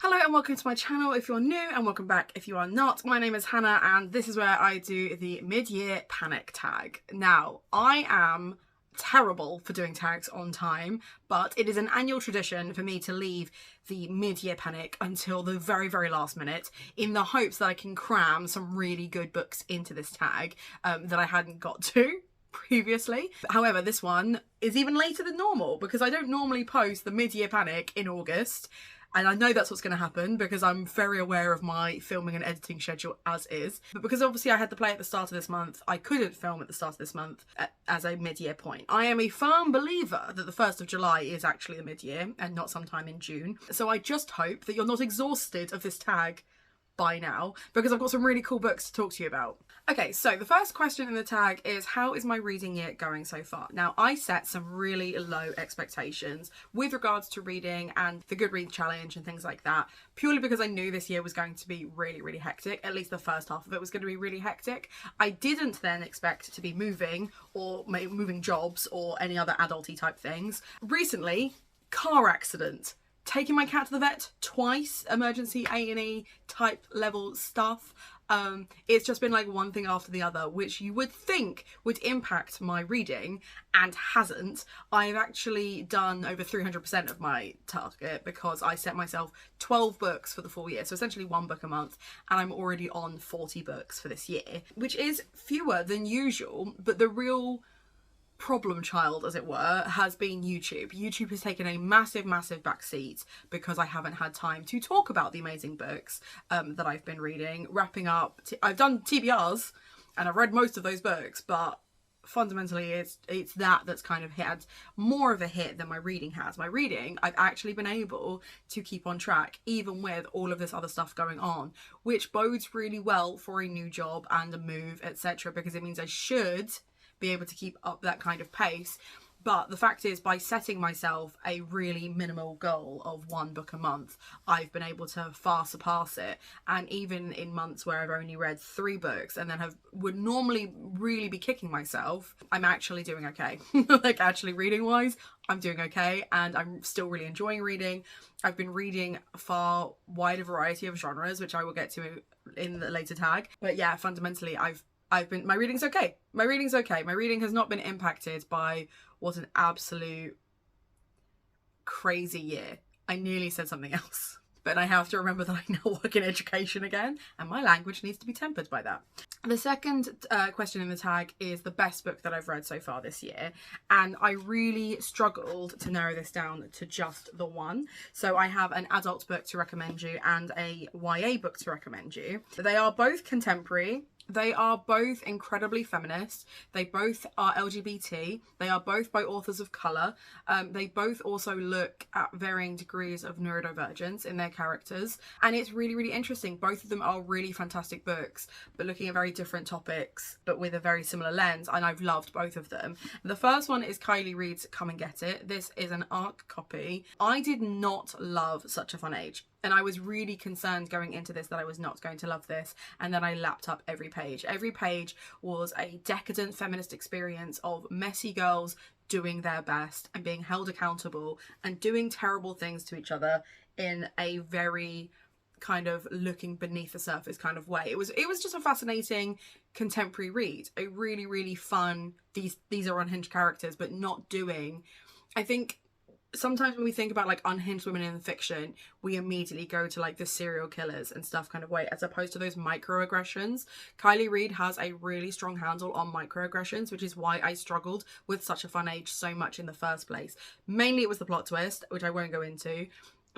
Hello and welcome to my channel if you're new, and welcome back if you are not. My name is Hannah and this is where I do the mid-year panic tag. Now, I am terrible for doing tags on time, but it is an annual tradition for me to leave the mid-year panic until the very last minute in the hopes that I can cram some really good books into this tag that I hadn't got to previously. However, this one is even later than normal because I don't normally post the mid-year panic in August. And I know that's what's going to happen because I'm very aware of my filming and editing schedule as is. But because obviously I had to play at the start of this month, I couldn't film at the start of this month as a mid-year point. I am a firm believer that the 1st of July is actually the mid-year and not sometime in June. So I just hope that you're not exhausted of this tag by now, because I've got some really cool books to talk to you about. Okay, so the first question in the tag is, how is my reading year going so far? Now, I set some really low expectations with regards to reading and the Goodreads challenge and things like that, purely because I knew this year was going to be really hectic. At least the first half of it was going to be really hectic. I didn't then expect to be moving or moving jobs or any other adulty type things. Recently, car accident. Taking my cat to the vet twice, emergency A&E type level stuff. It's just been like one thing after the other, which you would think would impact my reading and hasn't. I've actually done over 300% of my target because I set myself 12 books for the full year. So essentially one book a month, and I'm already on 40 books for this year, which is fewer than usual. But the real problem child, as it were, has been YouTube. YouTube has taken a massive backseat because I haven't had time to talk about the amazing books that I've been reading. Wrapping up, I've done TBRs and I've read most of those books, but fundamentally it's that's kind of had more of a hit than my reading has. My reading, I've actually been able to keep on track even with all of this other stuff going on, which bodes really well for a new job and a move, etc., because it means I should be able to keep up that kind of pace. But the fact is, by setting myself a really minimal goal of one book a month, I've been able to far surpass it. And even in months where I've only read 3 books and then would normally really be kicking myself, I'm actually doing okay. Like, actually reading wise, I'm doing okay, and I'm still really enjoying reading. I've been reading a far wider variety of genres, which I will get to in the later tag. But yeah, fundamentally my reading's okay. My reading's okay. My reading has not been impacted by what an absolute crazy year. I nearly said something else, but I have to remember that I now work in education again, and my language needs to be tempered by that. The second question in the tag is the best book that I've read so far this year, and I really struggled to narrow this down to just the one. So I have an adult book to recommend you and a YA book to recommend you. They are both contemporary. They are both incredibly feminist. They both are LGBT. They are both by authors of colour. They both also look at varying degrees of neurodivergence in their characters. And it's really interesting. Both of them are really fantastic books, but looking at very different topics, but with a very similar lens. And I've loved both of them. The first one is Kylie Reid's Come and Get It. This is an ARC copy. I did not love Such a Fun Age. And I was really concerned going into this that I was not going to love this. And then I lapped up every page. Every page was a decadent feminist experience of messy girls doing their best and being held accountable and doing terrible things to each other in a very kind of looking beneath the surface kind of way. It was just a fascinating contemporary read. A really fun, these are unhinged characters, but not doing, I think, sometimes when we think about like unhinged women in fiction, we immediately go to like the serial killers and stuff kind of way, as opposed to those microaggressions. Kylie Reid has a really strong handle on microaggressions, which is why I struggled with Such a Fun Age so much in the first place. Mainly it was the plot twist, which I won't go into.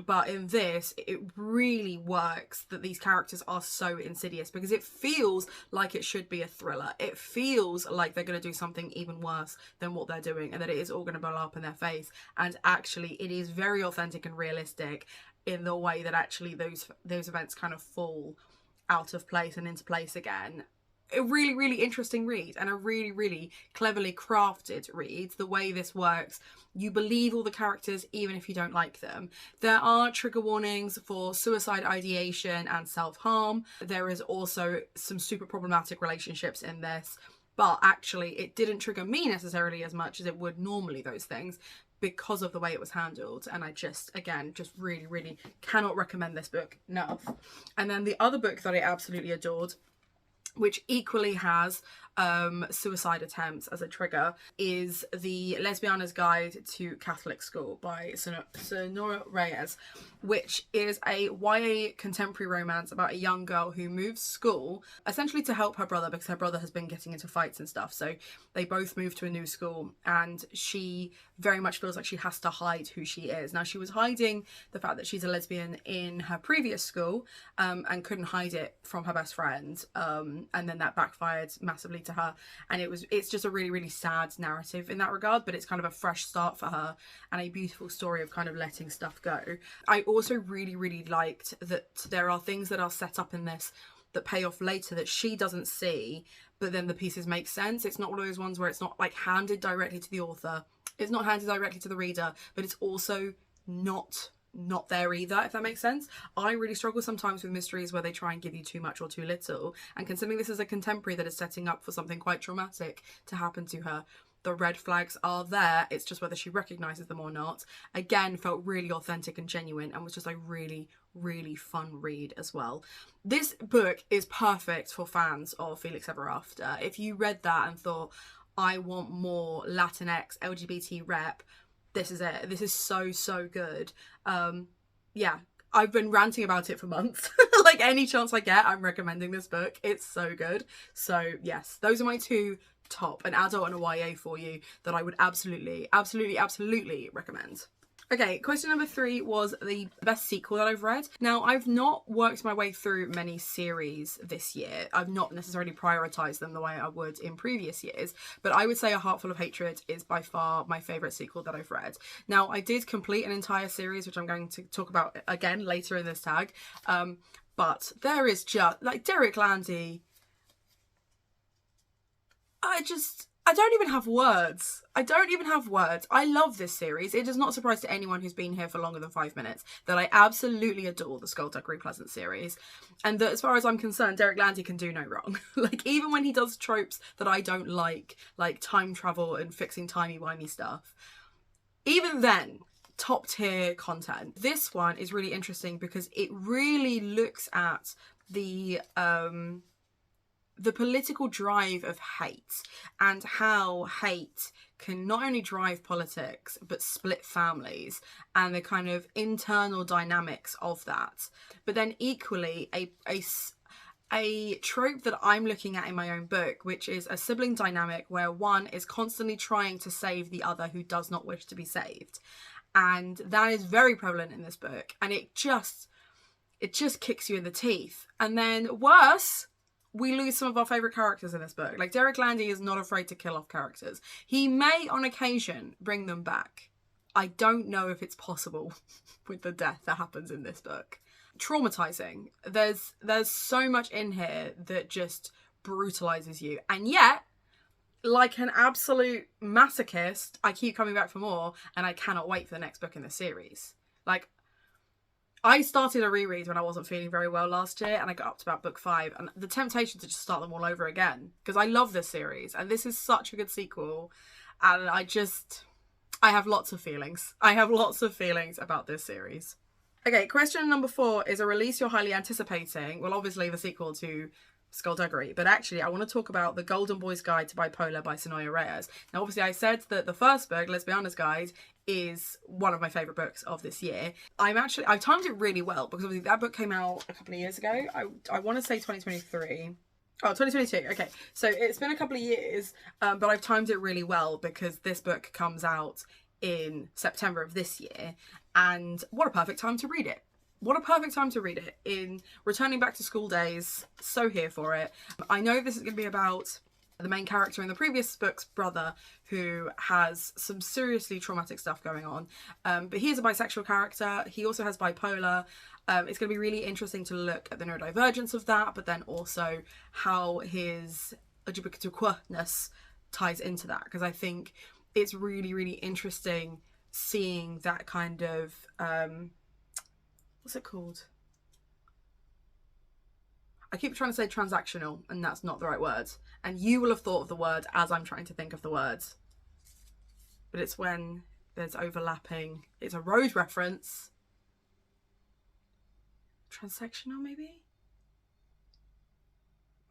But in this, it really works that these characters are so insidious because it feels like it should be a thriller. It feels like they're going to do something even worse than what they're doing, and that it is all going to blow up in their face. And actually, it is very authentic and realistic in the way that actually those events kind of fall out of place and into place again. A really interesting read, and a really cleverly crafted read. The way this works, you believe all the characters even if you don't like them. There are trigger warnings for suicide ideation and self-harm. There is also some super problematic relationships in this, but actually it didn't trigger me necessarily as much as it would normally, those things, because of the way it was handled. And I just, again, just really, really cannot recommend this book enough. And then the other book that I absolutely adored, which equally has suicide attempts as a trigger, is The Lesbiana's Guide to Catholic School by Sonora Reyes, which is a YA contemporary romance about a young girl who moves school essentially to help her brother, because her brother has been getting into fights and stuff. So they both move to a new school, and she very much feels like she has to hide who she is. Now, she was hiding the fact that she's a lesbian in her previous school, and couldn't hide it from her best friend, and then that backfired massively to her, and it's just a really, really sad narrative in that regard, but it's kind of a fresh start for her and a beautiful story of kind of letting stuff go. I also really, really liked that there are things that are set up in this that pay off later that she doesn't see, but then the pieces make sense. It's not one of those ones where it's not like handed directly to the author, it's not handed directly to the reader, but it's also not there either, if that makes sense. I really struggle sometimes with mysteries where they try and give you too much or too little, and considering this is a contemporary that is setting up for something quite traumatic to happen to her, the red flags are there. It's just whether she recognises them or not. Again, felt really authentic and genuine, and was just a really, really fun read as well. This book is perfect for fans of Felix Ever After. If you read that and thought, I want more Latinx LGBT rep, this is it. This is so good. Yeah, I've been ranting about it for months. Like, any chance I get, I'm recommending this book. It's so good. So yes, those are my two top, an adult and a YA for you, that I would absolutely recommend. Okay, question number 3 was the best sequel that I've read. Now, I've not worked my way through many series this year. I've not necessarily prioritised them the way I would in previous years, but I would say A Heart Full of Hatred is by far my favourite sequel that I've read. Now, I did complete an entire series, which I'm going to talk about again later in this tag, but there is just, like, Derek Landy, I don't even have words. I love this series. It is not a surprise to anyone who's been here for longer than 5 minutes that I absolutely adore the Skullduggery Pleasant series. And that, as far as I'm concerned, Derek Landy can do no wrong. Like, even when he does tropes that I don't like time travel and fixing timey-wimey stuff, even then, top tier content. This one is really interesting because it really looks at the political drive of hate, and how hate can not only drive politics but split families, and the kind of internal dynamics of that. But then equally a trope that I'm looking at in my own book, which is a sibling dynamic where one is constantly trying to save the other who does not wish to be saved. And that is very prevalent in this book, and it just kicks you in the teeth. And then worse, we lose some of our favourite characters in this book. Like, Derek Landy is not afraid to kill off characters. He may, on occasion, bring them back. I don't know if it's possible with the death that happens in this book. Traumatising. There's so much in here that just brutalises you. And yet, like an absolute masochist, I keep coming back for more, and I cannot wait for the next book in the series. Like, I started a reread when I wasn't feeling very well last year, and I got up to about book 5, and the temptation to just start them all over again, because I love this series, and this is such a good sequel, and I have lots of feelings. I have lots of feelings about this series. Okay, question number 4 is a release you're highly anticipating. Well, obviously the sequel to Skullduggery, but actually I want to talk about The Golden Boy's Guide to Bipolar by Sonora Reyes. Now, obviously I said that the first book, Lesbiana's Guide, is one of my favourite books of this year. I've timed it really well, because obviously that book came out a couple of years ago. I want to say 2023. Oh, 2022. Okay, so it's been a couple of years, but I've timed it really well because this book comes out in September of this year, and what a perfect time to read it. What a perfect time to read it in returning back to school days. So here for it. I know this is going to be about the main character in the previous book's brother, who has some seriously traumatic stuff going on. But he is a bisexual character. He also has bipolar. It's going to be really interesting to look at the neurodivergence of that, but then also how his LGBTQ-ness ties into that. Because I think it's really, really interesting seeing that kind of... what's it called? I keep trying to say transactional, and that's not the right word. And you will have thought of the word as I'm trying to think of the words. But it's when There's overlapping. It's a road reference. Transsectional, maybe?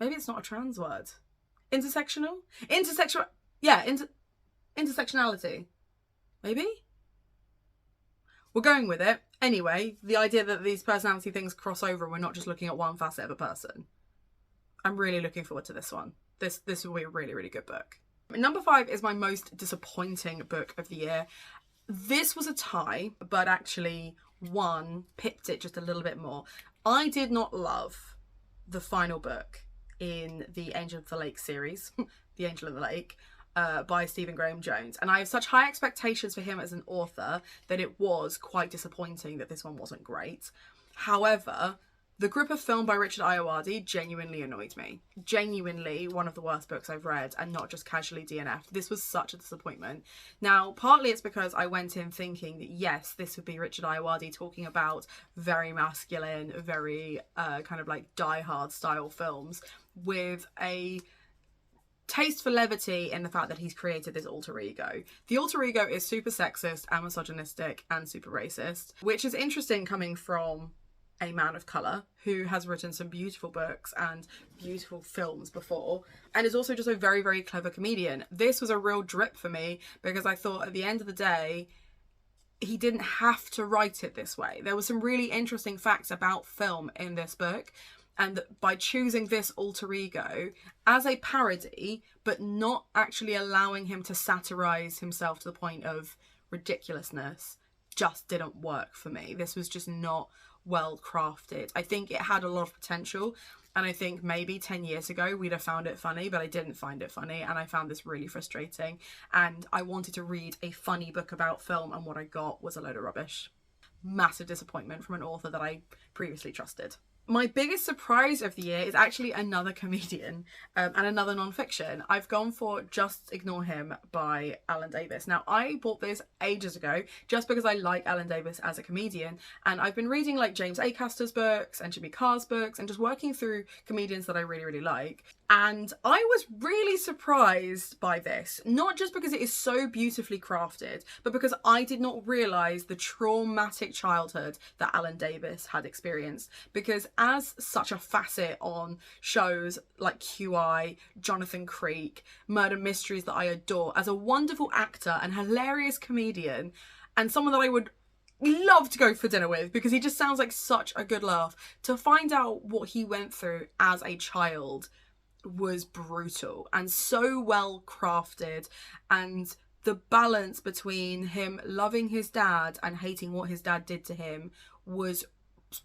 Maybe it's not a trans word. Intersectional? Intersexual. Yeah, intersectionality. Maybe? We're going with it. Anyway, the idea that these personality things cross over and we're not just looking at one facet of a person. I'm really looking forward to this one. This will be a really, really good book. Number 5 is my most disappointing book of the year. This was a tie, but actually one pipped it just a little bit more. I did not love the final book in the Angel of the Lake series, The Angel of the Lake, by Stephen Graham Jones. And I have such high expectations for him as an author that it was quite disappointing that this one wasn't great. However, The Grip of Film by Richard Ayoade genuinely annoyed me. Genuinely one of the worst books I've read, and not just casually DNF. This was such a disappointment. Now, partly it's because I went in thinking that yes, this would be Richard Ayoade talking about very masculine, very kind of like Die Hard style films with a taste for levity in the fact that he's created this alter ego. The alter ego is super sexist and misogynistic and super racist, which is interesting coming from a man of colour who has written some beautiful books and beautiful films before, and is also just a very, very clever comedian. This was a real drip for me because I thought at the end of the day, he didn't have to write it this way. There were some really interesting facts about film in this book, and by choosing this alter ego as a parody, but not actually allowing him to satirise himself to the point of ridiculousness, just didn't work for me. This was just not well crafted. I think it had a lot of potential, and I think maybe 10 years ago we'd have found it funny, but I didn't find it funny, and I found this really frustrating, and I wanted to read a funny book about film, and what I got was a load of rubbish. Massive disappointment from an author that I previously trusted. My biggest surprise of the year is actually another comedian and another non-fiction. I've gone for Just Ignore Him by Alan Davis. Now, I bought this ages ago just because I like Alan Davis as a comedian, and I've been reading like James Acaster's books and Jimmy Carr's books and just working through comedians that I really, really like. And I was really surprised by this, not just because it is so beautifully crafted, but because I did not realise the traumatic childhood that Alan Davis had experienced. Because as such a facet on shows like QI, Jonathan Creek, Murder Mysteries that I adore, as a wonderful actor and hilarious comedian, and someone that I would love to go for dinner with because he just sounds like such a good laugh, to find out what he went through as a child was brutal and so well crafted, and the balance between him loving his dad and hating what his dad did to him was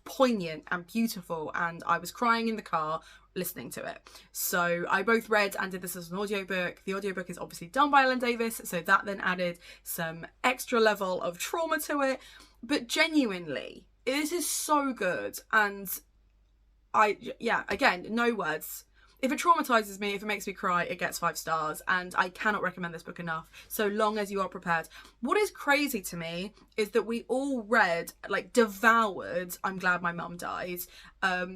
poignant and beautiful, and I was crying in the car listening to it. So I both read and did this as an audiobook. The audiobook is obviously done by Alan Davis, so that then added some extra level of trauma to it, but genuinely this is so good, and again, no words. If it traumatizes me, if it makes me cry, it gets 5 stars, and I cannot recommend this book enough, so long as you are prepared. What is crazy to me is that we all read, like, devoured I'm Glad My Mum Died,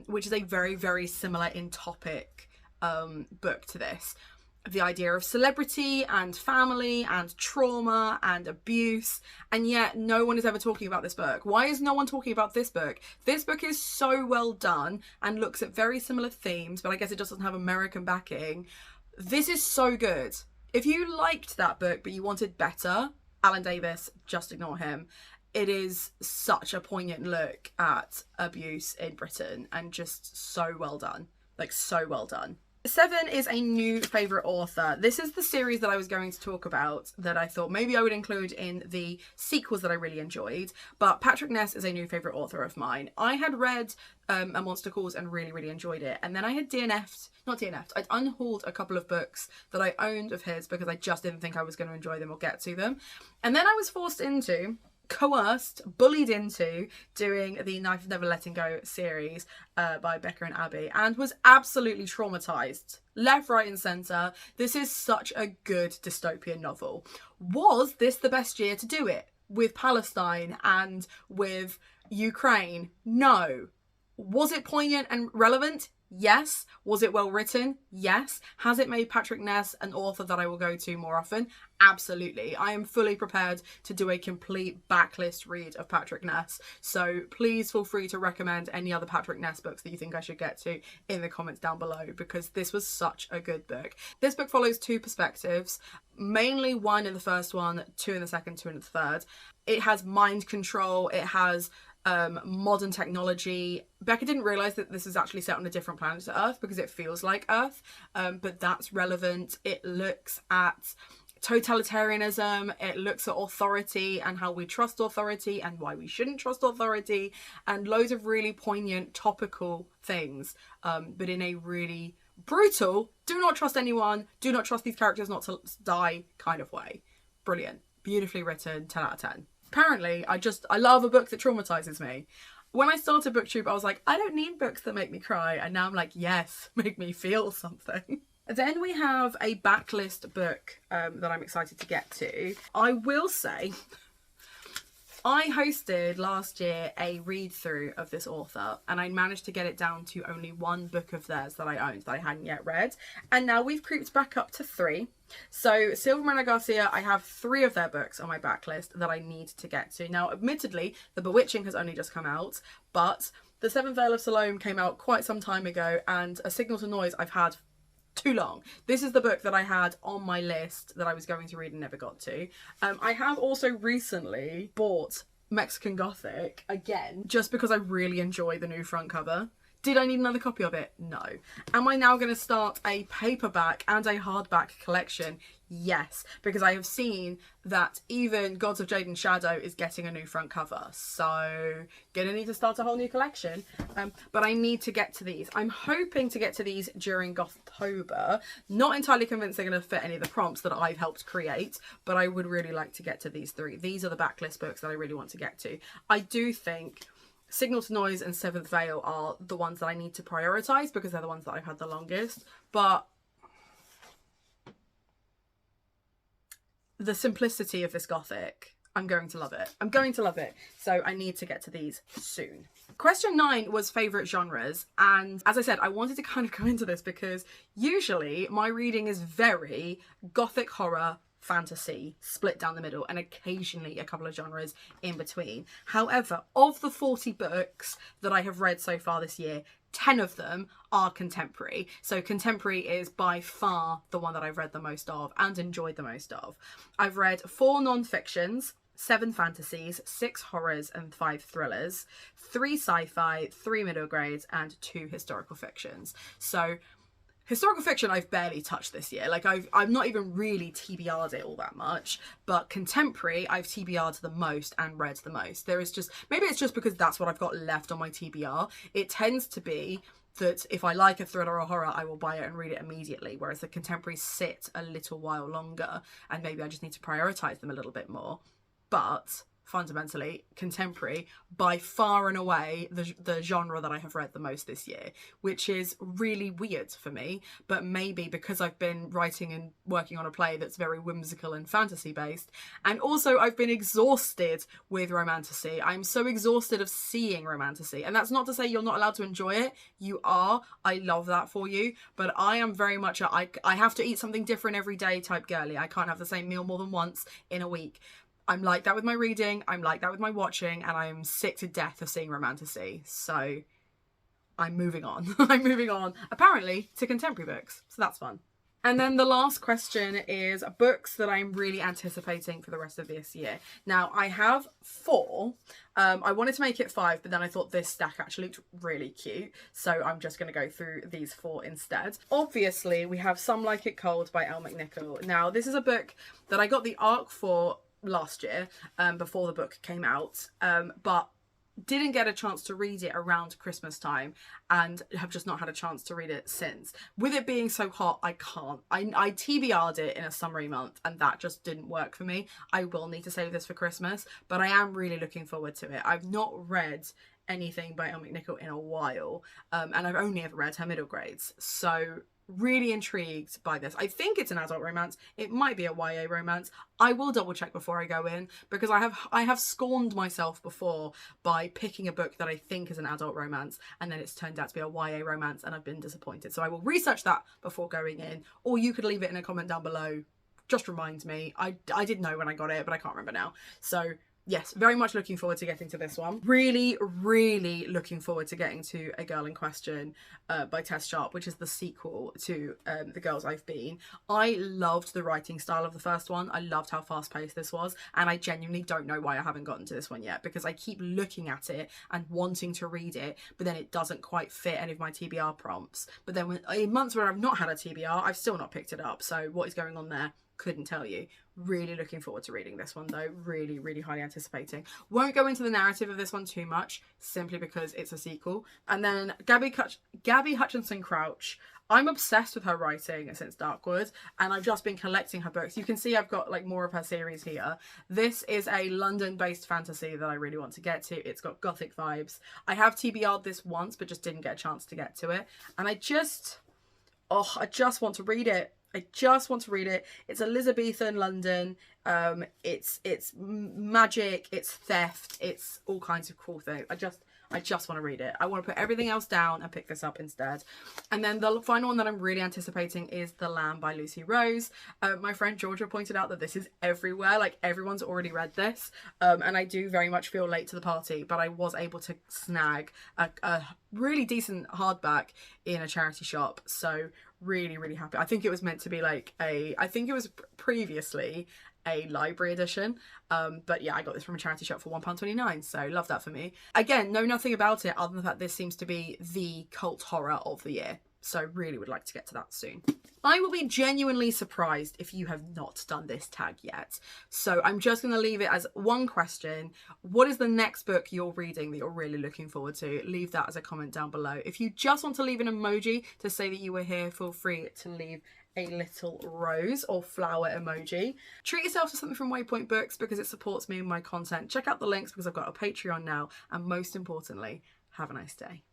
which is a very, very similar in topic book to this. The idea of celebrity and family and trauma and abuse, and yet no one is ever talking about this book. Why is no one talking about this book? This book is so well done and looks at very similar themes, but I guess it just doesn't have American backing. This is so good. If you liked that book but you wanted better, Alan Davis, Just Ignore Him. It is such a poignant look at abuse in Britain, and just so well done. Like, so well done. 7 is a new favourite author. This is the series that I was going to talk about that I thought maybe I would include in the sequels that I really enjoyed, but Patrick Ness is a new favourite author of mine. I had read A Monster Calls and really, really enjoyed it, and then I had I'd unhauled a couple of books that I owned of his because I just didn't think I was going to enjoy them or get to them, and then I was coerced, bullied into doing the Knife of Never Letting Go series by Becca and Abby, and was absolutely traumatised. Left, right and centre. This is such a good dystopian novel. Was this the best year to do it? With Palestine and with Ukraine? No. Was it poignant and relevant? Yes. Was it well written? Yes. Has it made Patrick Ness an author that I will go to more often? Absolutely. I am fully prepared to do a complete backlist read of Patrick Ness. So please feel free to recommend any other Patrick Ness books that you think I should get to in the comments down below, because this was such a good book. This book follows two perspectives, mainly one in the first one, two in the second, two in the third. It has mind control. It has modern technology. Becca didn't realise that this is actually set on a different planet to Earth because it feels like Earth, but that's relevant. It looks at totalitarianism, it looks at authority and how we trust authority and why we shouldn't trust authority, and loads of really poignant topical things, but in a really brutal, do not trust anyone, do not trust these characters not to die kind of way. Brilliant. Beautifully written, 10 out of 10. Apparently, I love a book that traumatizes me. When I started BookTube, I was like, I don't need books that make me cry. And now I'm like, yes, make me feel something. Then we have a backlist book that I'm excited to get to. I will say, I hosted last year a read through of this author, and I managed to get it down to only one book of theirs that I owned that I hadn't yet read. And now we've creeped back up to 3. So Silva Garcia, I have 3 of their books on my backlist that I need to get to. Now, admittedly, The Bewitching has only just come out, but The Seventh Veil of Salome came out quite some time ago, and A Signal to Noise I've had too long. This is the book that I had on my list that I was going to read and never got to. I have also recently bought Mexican Gothic again, just because I really enjoy the new front cover. Did I need another copy of it? No. Am I now going to start a paperback and a hardback collection? Yes, because I have seen that even Gods of Jade and Shadow is getting a new front cover. So, gonna need to start a whole new collection. But I need to get to these. I'm hoping to get to these during Gothtober. Not entirely convinced they're going to fit any of the prompts that I've helped create, but I would really like to get to these 3. These are the backlist books that I really want to get to. I do think Signal to Noise and Seventh Veil are the ones that I need to prioritise because they're the ones that I've had the longest. But the simplicity of this Gothic, I'm going to love it. I'm going to love it. So I need to get to these soon. Question 9 was favourite genres. And as I said, I wanted to kind of go into this because usually my reading is very Gothic horror, fantasy, split down the middle, and occasionally a couple of genres in between. However, of the 40 books that I have read so far this year, 10 of them are contemporary. So contemporary is by far the one that I've read the most of and enjoyed the most of. I've read 4 non-fictions, 7 fantasies, 6 horrors and 5 thrillers, 3 sci-fi, 3 middle grades, and 2 historical fictions. So historical fiction I've barely touched this year. Like I've not even really TBR'd it all that much, but contemporary I've TBR'd the most and read the most. There is just, maybe it's just because that's what I've got left on my TBR. It tends to be that if I like a thriller or horror, I will buy it and read it immediately, whereas the contemporaries sit a little while longer and maybe I just need to prioritise them a little bit more. But fundamentally, contemporary, by far and away the genre that I have read the most this year, which is really weird for me, but maybe because I've been writing and working on a play that's very whimsical and fantasy based, and also I've been exhausted with romantasy. I'm so exhausted of seeing romantasy, and that's not to say you're not allowed to enjoy it. You are. I love that for you, but I am very much I have to eat something different every day type girly. I can't have the same meal more than once in a week. I'm like that with my reading, I'm like that with my watching, and I'm sick to death of seeing romantasy. So I'm moving on. I'm moving on, apparently, to contemporary books. So that's fun. And then the last question is books that I'm really anticipating for the rest of this year. Now, I have 4. I wanted to make it 5, but then I thought this stack actually looked really cute. So I'm just going to go through these 4 instead. Obviously, we have Some Like It Cold by Elle McNichol. Now, this is a book that I got the ARC for last year, before the book came out, but didn't get a chance to read it around Christmas time and have just not had a chance to read it since. With it being so hot, I can't. I TBR'd it in a summery month and that just didn't work for me. I will need to save this for Christmas, but I am really looking forward to it. I've not read anything by Elle McNichol in a while, and I've only ever read her middle grades, so Really intrigued by this. I think it's an adult romance. It might be a YA romance. I will double check before I go in, because I have scorned myself before by picking a book that I think is an adult romance and then it's turned out to be a YA romance and I've been disappointed. So I will research that before going in, or you could leave it in a comment down below. Just reminds me. I did know when I got it, but I can't remember now. So yes, very much looking forward to getting to this one. Really, really looking forward to getting to A Girl in Question by Tess Sharp, which is the sequel to The Girls I've Been. I loved the writing style of the first one. I loved how fast-paced this was, and I genuinely don't know why I haven't gotten to this one yet, because I keep looking at it and wanting to read it, but then it doesn't quite fit any of my TBR prompts. But then in months where I've not had a TBR, I've still not picked it up. So what is going on there? Couldn't tell you. Really looking forward to reading this one though. Really, really highly anticipating. Won't go into the narrative of this one too much, simply because it's a sequel. And then Gabby Hutchinson Crouch. I'm obsessed with her writing since Darkwood, and I've just been collecting her books. You can see I've got like more of her series here. This is a London-based fantasy that I really want to get to. It's got gothic vibes. I have TBR'd this once, but just didn't get a chance to get to it. And I just want to read it. I just want to read it. It's Elizabethan London. It's magic, it's theft, it's all kinds of cool things. I just want to read it. I want to put everything else down and pick this up instead. And then the final one that I'm really anticipating is The Lamb by Lucy Rose. My friend Georgia pointed out that this is everywhere. Like, everyone's already read this. And I do very much feel late to the party, but I was able to snag a really decent hardback in a charity shop. So really, really happy. I think it was meant to be like I think it was previously a library edition, but yeah, I got this from a charity shop for £1.29, so love that for me. Again, know nothing about it other than that this seems to be the cult horror of the year, so really would like to get to that soon. I will be genuinely surprised if you have not done this tag yet, so I'm just going to leave it as one question. What is the next book you're reading that you're really looking forward to? Leave that as a comment down below. If you just want to leave an emoji to say that you were here, feel free to leave a little rose or flower emoji. Treat yourself to something from Waypoint Books because it supports me and my content. Check out the links because I've got a Patreon now, and most importantly, have a nice day.